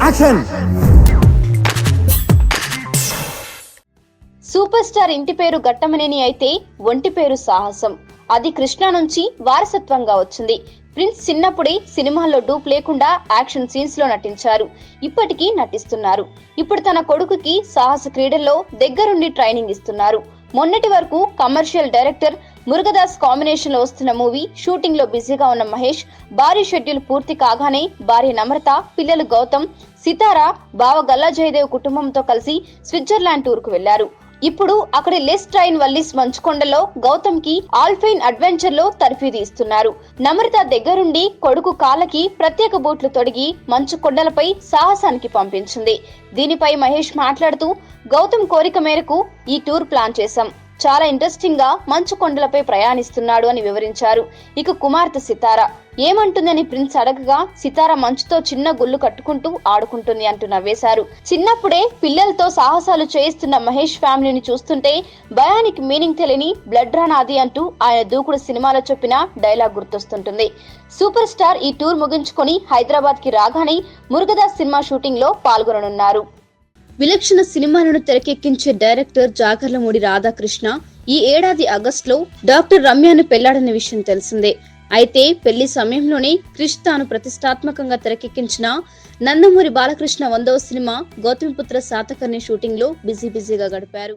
Action. Super star ఇంటి పేరు ఘట్టమనేని అయితే ఒంటి పేరు సాహసం. అది కృష్ణ నుంచి వారసత్వంగా వచ్చింది. ప్రిన్స్ చిన్నప్పుడే సినిమాల్లో డూప్ లేకుండా యాక్షన్ సీన్స్ లో నటించారు. ఇప్పటికీ నటిస్తున్నారు. ఇప్పుడు తన కొడుకుకి సాహస క్రీడల్లో దగ్గరుండి ట్రైనింగ్ ఇస్తున్నారు. మొన్నటి వరకు కమర్షియల్ డైరెక్టర్ మురుగదాస్ కాంబినేషన్ లో వస్తున్న మూవీ షూటింగ్ లో బిజీగా ఉన్న మహేష్ భారీ షెడ్యూల్ పూర్తి కాగానే భార్య నమ్రత, పిల్లలు గౌతమ్, సితారా, బావ గల్లా జయదేవ్ కుటుంబంతో కలిసి స్విట్జర్లాండ్ టూర్ కు వెళ్లారు. ఇప్పుడు అక్కడి లెస్ ట్రైన్ వల్లిస్ మంచుకొండలో గౌతమ్ కి ఆల్ఫైన్ అడ్వెంచర్ లో తర్ఫీదు ఇస్తున్నారు. నమ్రత దగ్గరుండి కొడుకు కాళ్ళకి ప్రత్యేక బూట్లు తొడిగి మంచు కొండలపై సాహసానికి పంపించింది. దీనిపై మహేష్ మాట్లాడుతూ, గౌతమ్ కోరిక మేరకు ఈ టూర్ ప్లాన్ చేశాం. చాలా ఇంట్రెస్టింగ్ గా మంచు కొండలపై ప్రయాణిస్తున్నాడు అని వివరించారు. ఇక కుమార్తె సితారా ఏమంటుందని ప్రిన్స్ అడగగా, సితారా మంచుతో చిన్న గుళ్ళు కట్టుకుంటూ ఆడుకుంటుంది అంటూ నవ్వేశారు. చిన్నప్పుడే పిల్లలతో సాహసాలు చేయిస్తున్న మహేష్ ఫ్యామిలీని చూస్తుంటే భయానికి మీనింగ్ తెలియని బ్లడ్ రా నాది అంటూ ఆయన దూకుడు సినిమాలో చెప్పిన డైలాగ్ గుర్తొస్తుంటుంది. సూపర్ స్టార్ ఈ టూర్ ముగించుకొని హైదరాబాద్ కి రాగానే మురుగదాస్ సినిమా షూటింగ్ లో పాల్గొననున్నారు. విలక్షణ సినిమాలను తెరకెక్కించే డైరెక్టర్ జాగర్లమూడి రాధాకృష్ణ ఈ ఏడాది ఆగస్టులో డాక్టర్ రమ్యను పెళ్లాడన్న విషయం తెలిసిందే. అయితే పెళ్లి సమయంలోనే క్రిష్ తాను ప్రతిష్టాత్మకంగా తెరకెక్కించిన నందమూరి బాలకృష్ణ 100వ సినిమా గౌతమిపుత్ర శాతకర్ణి షూటింగ్ లో బిజీగా గడిపారు.